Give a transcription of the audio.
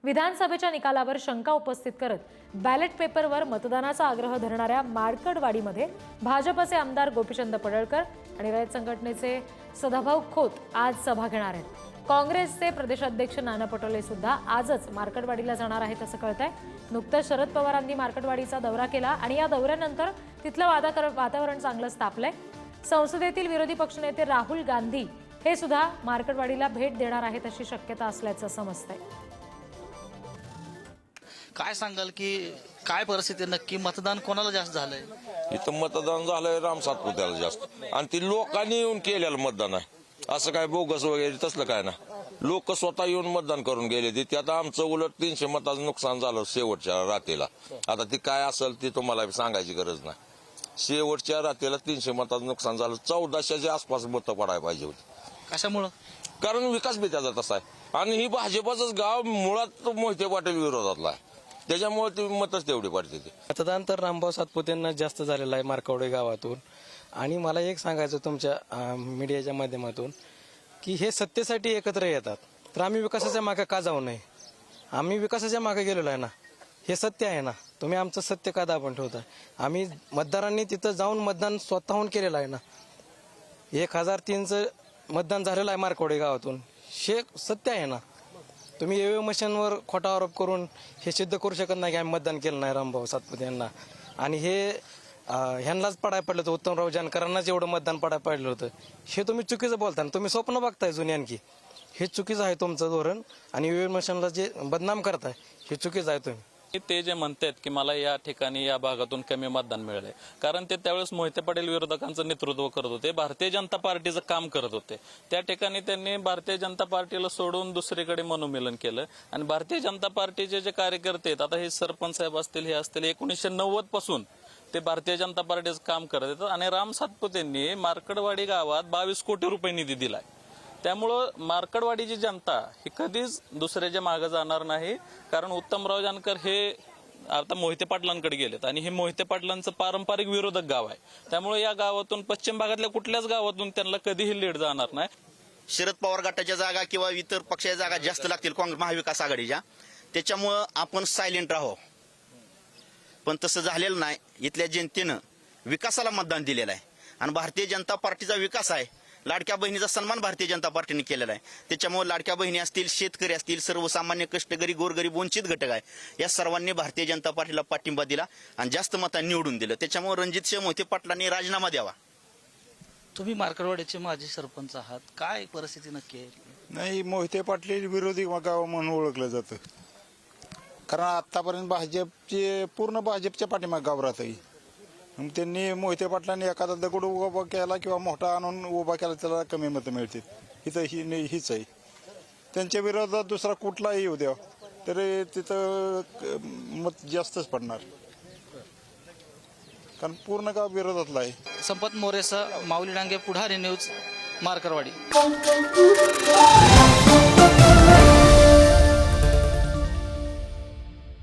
विधानसभेच्या निकालावर शंका उपस्थित करत बॅलेट पेपरवर मतदानाचा आग्रह धरणाऱ्या मार्कडवाडीमध्ये भाजपचे आमदार गोपीचंद पडळकर आणि रयत संघटनेचे सदाभाऊ खोत आज सभा घेणार आहेत। काँग्रेसचे प्रदेशाध्यक्ष नाना पटोले सुद्धा आजच मार्कडवाडीला जाणार आहेत असं कळतंय। नुकतंच शरद पवारांनी मार्कडवाडीचा दौरा केला आणि या दौऱ्यानंतर तिथलं वातावरण चांगलंच तापलंय। संसदेतील विरोधी पक्षनेते राहुल गांधी हे सुद्धा मार्कडवाडीला भेट देणार आहेत अशी शक्यता असल्याचं समजतंय। काय सांगाल की काय परिस्थिती नक्की मतदान कोणाला जास्त झालंय? इथं मतदान झालंय राम सातपुत्याला जास्त आणि ती लोकांनी येऊन केलेलं मतदान आहे। असं काय बोगस वगैरे तसलं काय ना, लोक स्वतः येऊन मतदान करून गेले। ते आता आमचं उलट 300 मताचं नुकसान झालं शेवटच्या रात्रीला। आता ती काय असेल ती तुम्हाला सांगायची गरज नाही। शेवटच्या रात्रीला 300 मताचं नुकसान झालं। 1400च्या आसपास मतं पडायला पाहिजे होती। कशामुळं? कारण विकास बी त्याचा तसा आहे आणि ही भाजपचंच गाव मुळात मोहिते पाटील विरोधातला आहे, त्याच्यामुळे ती मतच तेवढी पडते। मतदान तर रामभाऊ सातपुतेंना जास्त झालेलं आहे मार्कडवाडी गावातून। आणि मला एक सांगायचं तुमच्या मीडियाच्या माध्यमातून की हे सत्तेसाठी एकत्र येतात, तर आम्ही विकासाच्या मागे का जाऊ नये? आम्ही विकासाच्या मागे गेलेलो आहे ना, हे सत्य आहे ना। तुम्ही आमचं सत्य का दाबून ठेवताय? आम्ही मतदारांनी तिथं जाऊन मतदान स्वतःहून केलेलं आहे ना। 1003चं मतदान झालेलं आहे मार्कडवाडी गावातून, हे सत्य आहे ना। तुम्ही ईव्हीएम मशीनवर खोटा आरोप करून हे सिद्ध करू शकत नाही की आम्ही मतदान केलं नाही रामभाऊ सातपुते यांना। आणि हे ह्यांनाच पडायला पडलं होतं, उत्तमराव जानकरांनाच एवढं मतदान पडायला पडलं होतं, हे तुम्ही चुकीचं बोलता। तुम्ही स्वप्न बघताय जुनी आणखी, हे चुकीचं आहे तुमचं धोरण। आणि ईव्हीएम मशीनला जे बदनाम करताय हे चुकीचं आहे तुम्ही। ते जे म्हणतात की मला या ठिकाणी या भागातून कमी मतदान मिळाले, कारण ते त्यावेळेस मोहिते पाटील विरोधकांचं नेतृत्व करत होते, भारतीय जनता पार्टीचं काम करत होते। त्या ठिकाणी त्यांनी भारतीय जनता पार्टीला सोडून दुसरीकडे मनोमिलन केलं आणि भारतीय जनता पार्टीचे जे कार्यकर्ते आहेत, आता हे सरपंच साहेब असतील, हे असतील, 1990 पासून ते भारतीय जनता पार्टीचं काम करत येतात। आणि राम सातपुतेंनी मार्कडवाडी गावात 22 कोटी रुपये निधी दिलाय। त्यामुळं मार्कडवाडीची जनता ही कधीच दुसऱ्याच्या मागे जाणार नाही, कारण उत्तमराव जानकर हे आता मोहिते पाटलांकडे गेलेत आणि हे मोहिते पाटलांचं पारंपरिक विरोधक गाव आहे। त्यामुळे या गावातून पश्चिम भागातल्या कुठल्याच गावातून त्यांना कधीही लीड जाणार नाही। शरद पवार गटाच्या जागा किंवा इतर पक्षाच्या जागा जास्त लागतील काँग्रेस महाविकास आघाडीच्या, त्याच्यामुळं आपण सायलेंट राहू, पण तसं झालेलं नाही। इथल्या जनतेनं विकासाला मतदान दिलेलं आहे आणि भारतीय जनता पार्टीचा विकास आहे। लाडक्या बहिणीचा सन्मान भारतीय जनता पार्टीने केलेला आहे। त्याच्यामुळे लाडक्या बहिणी असतील, शेतकरी असतील, सर्वसामान्य कष्टकरी, गोरगरीब, वंचित घटक आहे, या सर्वांनी भारतीय जनता पार्टीला पाठिंबा दिला आणि जास्त मतांनी निवडून दिलं। त्याच्यामुळे रणजितसिंह मोहिते पाटलांनी राजीनामा द्यावा। तुम्ही मार्कडवाडीचे माजी सरपंच आहात, काय परिस्थिती नक्की आहे? नाही, मोहिते पाटील विरोधी गाव म्हणून ओळखलं जातं, कारण आतापर्यंत पूर्ण भाजपच्या पाठीमागे गाव राहतंय। त्यांनी मोहिते पाटलांनी एखादा दगड उभा केला किंवा मोठा आणून उभा केला त्याला कमी मतं मिळतील, इथं हीच आहे। त्यांच्या विरोधात दुसरा कुठलाही येऊ द्या तरी तिथं मत जास्तच पडणार, कारण पूर्ण गाव विरोधातला आहे। संपत मोरेसह माऊली डांगे, पुढारी न्यूज, मार्कडवाडी।